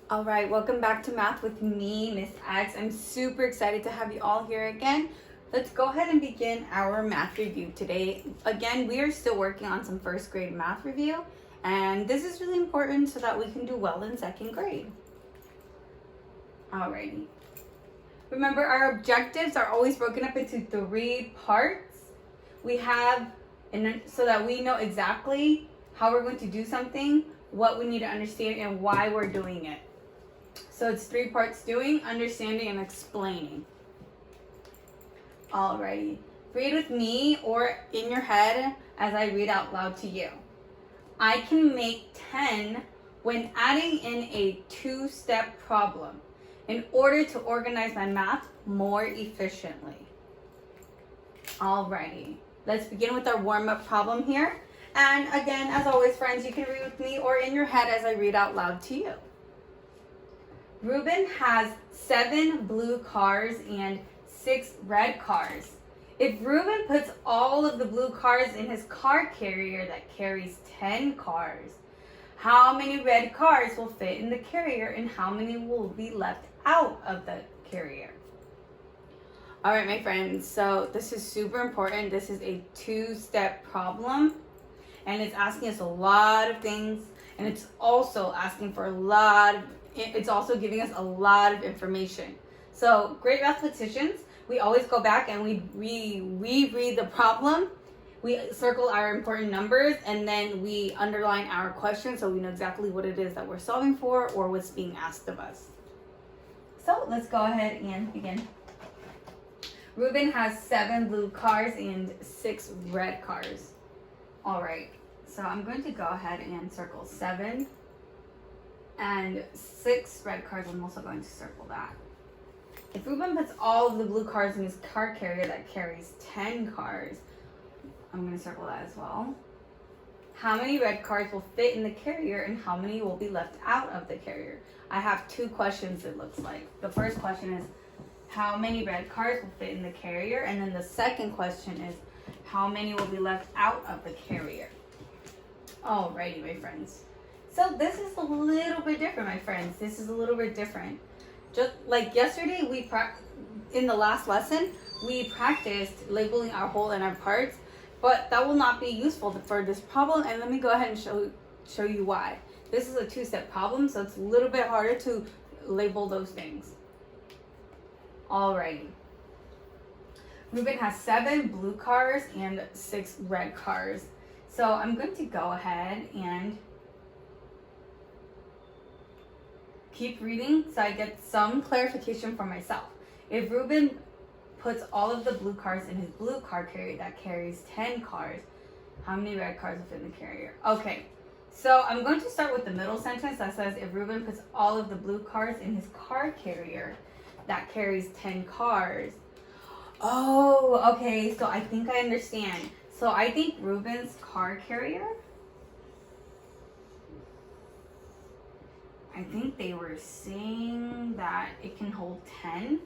All right, welcome back to Math with me, Miss X. I'm super excited to have you all here again. Let's go ahead and begin our math review today. Again, we are still working on some first grade math review, and this is really important so that we can do well in second grade. Alrighty. Remember, our objectives are always broken up into 3 parts. We have, and so that we know exactly how we're going to do something, what we need to understand, and why we're doing it. So it's 3 parts: doing, understanding, and explaining. Alrighty. Read with me or in your head as I read out loud to you. I can make 10 when adding in a 2-step problem in order to organize my math more efficiently. Alrighty. Let's begin with our warm-up problem here. And again, as always, friends, you can read with me or in your head as I read out loud to you. Ruben has 7 blue cars and 6 red cars. If Ruben puts all of the blue cars in his car carrier that carries 10 cars, how many red cars will fit in the carrier and how many will be left out of the carrier? All right, my friends, so this is super important. This is a 2-step problem, and it's asking us a lot of things, and it's also asking for it's also giving us a lot of information. So great mathematicians, we always go back and we read the problem, we circle our important numbers, and then we underline our question so we know exactly what it is that we're solving for or what's being asked of us. So let's go ahead and begin. Ruben has 7 blue cars and 6 red cars. All right, so I'm going to go ahead and circle 7 and 6 red cars. I'm also going to circle that. If Ruben puts all of the blue cars in his car carrier that carries 10 cars, I'm going to circle that as well. How many red cars will fit in the carrier and how many will be left out of the carrier? I have 2 questions, it looks like. The first question is, how many red cars will fit in the carrier? And then the second question is, how many will be left out of the carrier? Alrighty, my friends. So this is a little bit different, my friends. This is a little bit different. Just like yesterday, in the last lesson, we practiced labeling our whole and our parts, but that will not be useful for this problem. And let me go ahead and show you why. This is a 2-step problem, so it's a little bit harder to label those things. Alrighty. Ruben has 7 blue cars and 6 red cars. So I'm going to go ahead and keep reading so I get some clarification for myself. If Ruben puts all of the blue cars in his blue car carrier that carries 10 cars, how many red cars will fit in the carrier? Okay, so I'm going to start with the middle sentence that says if Ruben puts all of the blue cars in his car carrier that carries 10 cars. Oh, okay, so I think I understand. So I think Ruben's car carrier, I think they were saying that it can hold 10.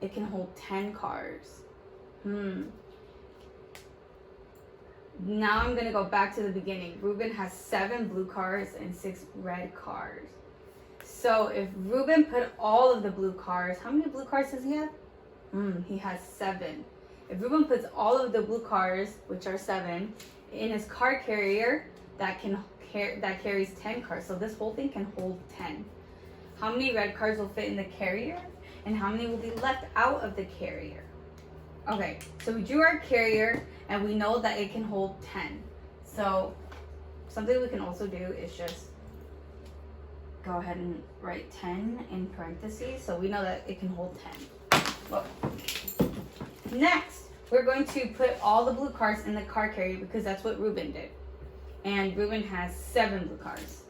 It can hold 10 cars. Now I'm going to go back to the beginning. Ruben has 7 blue cars and 6 red cars. So if Ruben put all of the blue cars, how many blue cars does he have? He has 7. If Ruben puts all of the blue cars, which are 7, in his car carrier that carries 10 cars, so this whole thing can hold 10. How many red cars will fit in the carrier, and how many will be left out of the carrier? Okay, so we drew our carrier, and we know that it can hold 10. So something we can also do is just go ahead and write 10 in parentheses, so we know that it can hold 10. Whoa. Next, we're going to put all the blue cars in the car carrier because that's what Ruben did. And Ruben has 7 blue cars.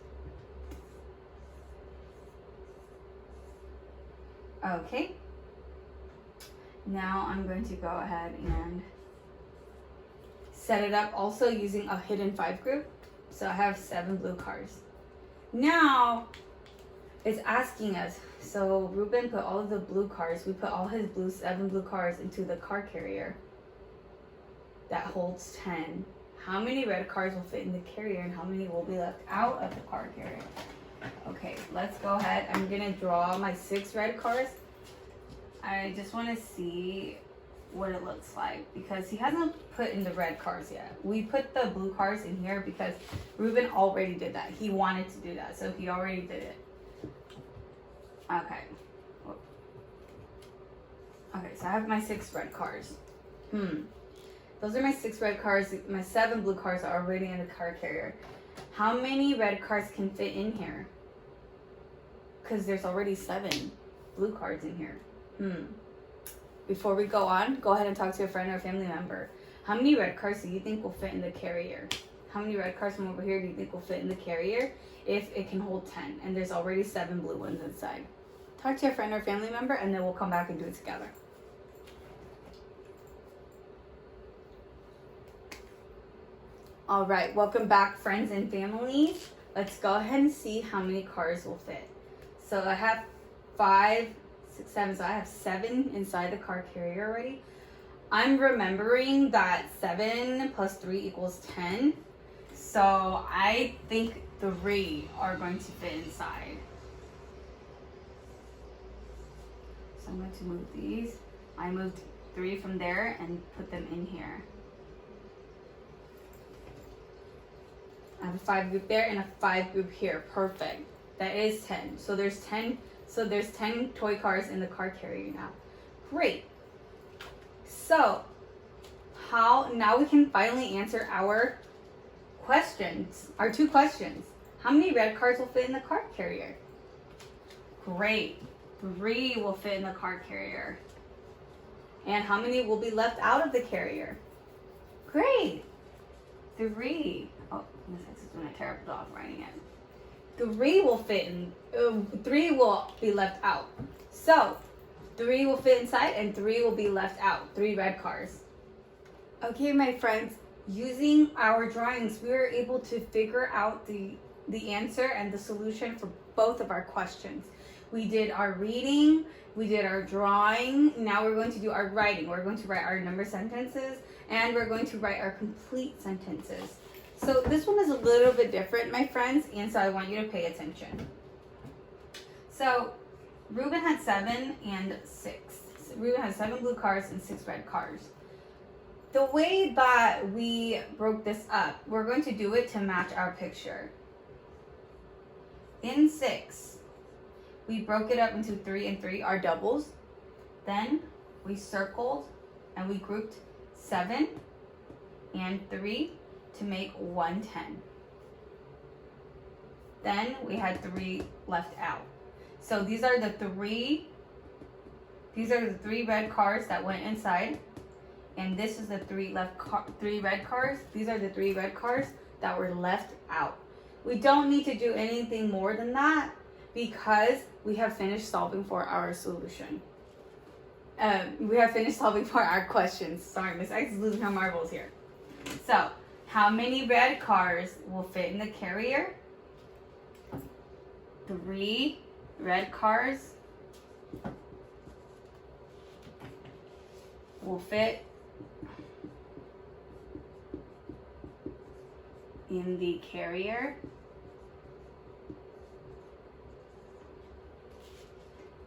Okay. Now I'm going to go ahead and set it up also using a hidden 5 group. So I have 7 blue cars. Now it's asking us, so Ruben put all of the blue cars, we put all his 7 blue cars into the car carrier that holds 10. How many red cars will fit in the carrier and how many will be left out of the car carrier? Okay, let's go ahead. I'm gonna draw my 6 red cards. I just want to see what it looks like because he hasn't put in the red cards yet. We put the blue cards in here because Ruben already did that. He wanted to do that, so he already did it. Okay. Okay, so I have my 6 red cards. Those are my 6 red cards. My 7 blue cards are already in the card carrier. How many red cards can fit in here? Because there's already 7 blue cards in here. Before we go on, go ahead and talk to a friend or a family member. How many red cards do you think will fit in the carrier? How many red cards from over here do you think will fit in the carrier if it can hold 10? And there's already 7 blue ones inside. Talk to a friend or family member and then we'll come back and do it together. All right, welcome back, friends and family. Let's go ahead and see how many cards will fit. So I have 5, 6, 7, so I have 7 inside the card carrier already. I'm remembering that 7 plus 3 equals 10. So I think 3 are going to fit inside. So I'm going to move these. I moved 3 from there and put them in here. I have a 5 group there and a 5 group here. Perfect. That is 10. So there's 10. So there's 10 toy cars in the card carrier now. Great. So now we can finally answer our questions, our 2 questions. How many red cards will fit in the card carrier? Great. 3 will fit in the card carrier. And how many will be left out of the carrier? Great. 3. Oh, Miss X is doing a terrible job writing it. 3 will fit in, 3 will be left out. So 3 will fit inside and 3 will be left out. 3 red cards. Okay, my friends, using our drawings, we were able to figure out the answer and the solution for both of our questions. We did our reading, we did our drawing. Now we're going to do our writing. We're going to write our number sentences and we're going to write our complete sentences. So this one is a little bit different, my friends, and so I want you to pay attention. So Ruben had 7 and 6. Ruben had 7 blue cards and 6 red cards. The way that we broke this up, we're going to do it to match our picture. In 6, we broke it up into 3 and 3, our doubles. Then we circled and we grouped 7 and 3 to make 110. Then we had 3 left out. So these are the 3 red cards that went inside, and this is the 3 red cards. These are the 3 red cards that were left out. We don't need to do anything more than that because we have finished solving for our solution. We have finished solving for our questions. Sorry, Miss X is losing her marbles here. So, how many red cards will fit in the carrier? 3 red cards will fit in the carrier.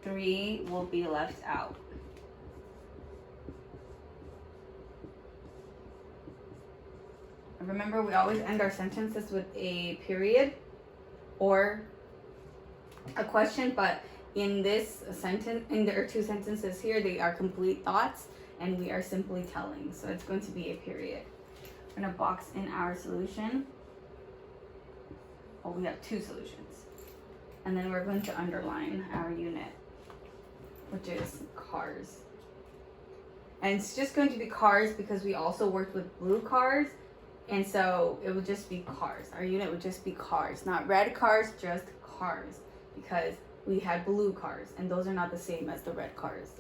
3 will be left out. Remember, we always end our sentences with a period or a question, but in this sentence, in there are 2 sentences here, they are complete thoughts, and we are simply telling. So it's going to be a period. We're going to box in our solution. Oh, we have 2 solutions. And then we're going to underline our unit, which is cars. And it's just going to be cars because we also worked with blue cars. And so it would just be cars. Our unit would just be cars, not red cars, just cars, because we had blue cars and those are not the same as the red cars.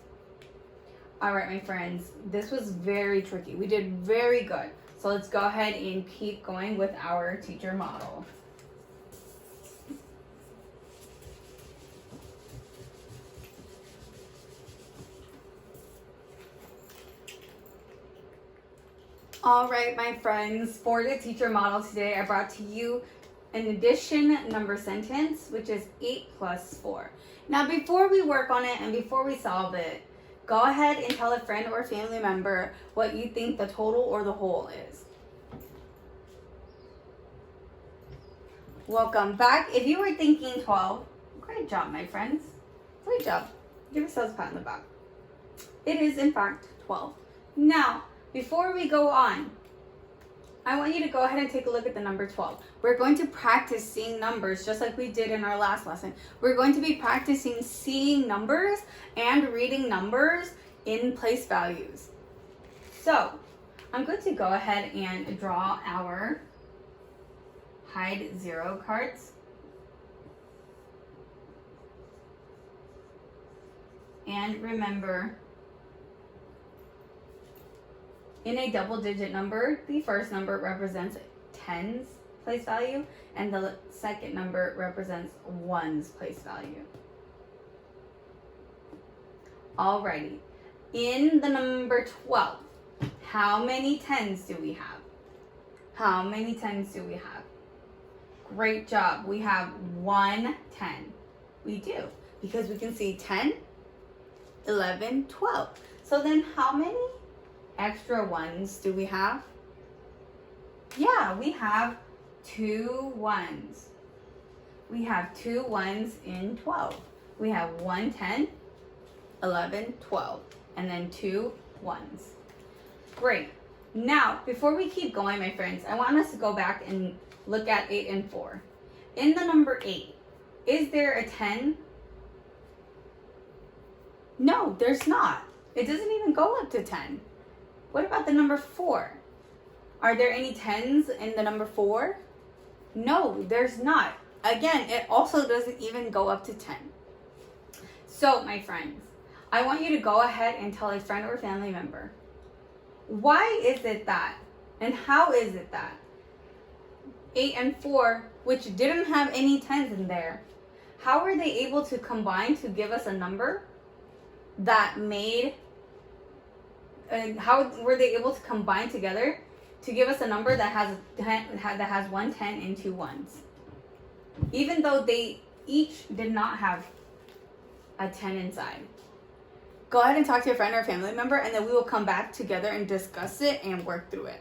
All right, my friends, this was very tricky. We did very good. So let's go ahead and keep going with our teacher model. All right, my friends, for the teacher model today, I brought to you an addition number sentence, which is 8 plus 4. Now, before we work on it and before we solve it, go ahead and tell a friend or family member what you think the total or the whole is. Welcome back. If you were thinking 12, great job, my friends. Great job. Give yourselves a pat on the back. It is, in fact, 12. Now, before we go on, I want you to go ahead and take a look at the number 12. We're going to practice seeing numbers just like we did in our last lesson. We're going to be practicing seeing numbers and reading numbers in place values. So, I'm going to go ahead and draw our hide 0 cards. And remember, in a double-digit number, the first number represents 10's place value, and the second number represents 1's place value. Alrighty, in the number 12, how many 10's do we have? How many 10's do we have? Great job, we have 1 10. We do, because we can see 10, 11, 12. So then how many extra 1's do we have? Yeah, we have 2 1's. We have 2 1's in 12. We have 1 10, 11, 12, and then 2 1's. Great. Now, before we keep going, my friends, I want us to go back and look at 8 and 4. In the number 8, is there a 10? No, there's not. It doesn't even go up to 10. What about the number 4? Are there any 10's in the number 4? No, there's not. Again, it also doesn't even go up to 10. So, my friends, I want you to go ahead and tell a friend or family member, why is it that, and how is it that 8 and 4, which didn't have any 10's in there, how were they able to combine to give us a number that made, and how were they able to combine together to give us a number that has 1 10 and 2 1's? Even though they each did not have a 10 inside. Go ahead and talk to your friend or family member, and then we will come back together and discuss it and work through it.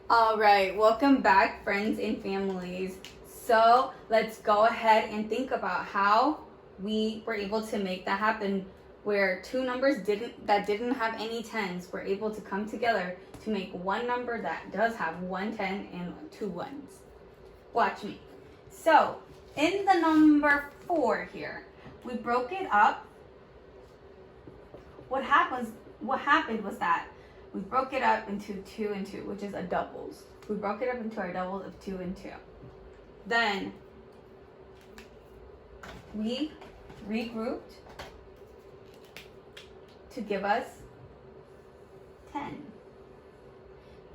All right, welcome back, friends and families. So let's go ahead and think about how we were able to make that happen, where two numbers that didn't have any 10's were able to come together to make one number that does have 1 10 and 2 1's. Watch me. So in the number 4 here, we broke it up. What happened was that we broke it up into 2 and 2, which is a doubles. We broke it up into our doubles of 2 and 2. Then we regrouped to give us 10.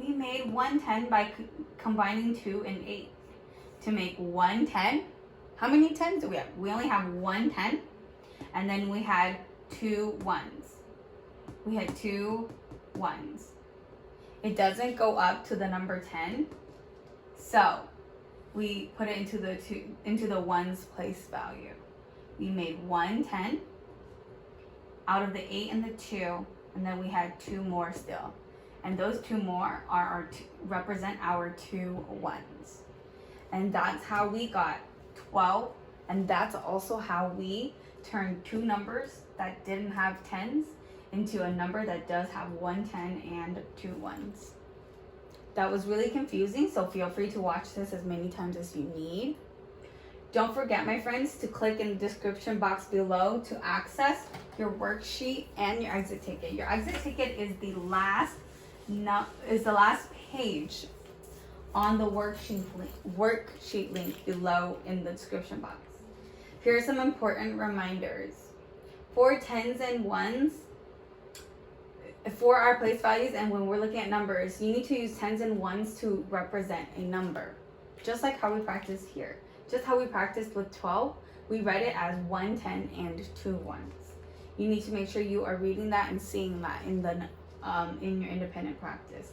We made 1 10 by combining 2 and 8 to make 1 10. How many 10's do we have? We only have 1 10, and then we had 2 1's. We had 2 1's. It doesn't go up to the number 10, so we put it into the 1's place value. We made 1 10 out of the 8 and the 2, and then we had 2 more still. And those 2 more represent our 2 1's. And that's how we got 12, and that's also how we turned 2 numbers that didn't have 10's into a number that does have 1 10 and 2 1's. That was really confusing, so feel free to watch this as many times as you need. Don't forget, my friends, to click in the description box below to access your worksheet and your exit ticket. Your exit ticket is the last page on the worksheet link below in the description box. Here are some important reminders. For 10's and 1's, for our place values and when we're looking at numbers, you need to use 10's and 1's to represent a number. Just like how we practiced here. Just how we practiced with 12, we read it as 1 10 and 2 1's. You need to make sure you are reading that and seeing that in the in your independent practice.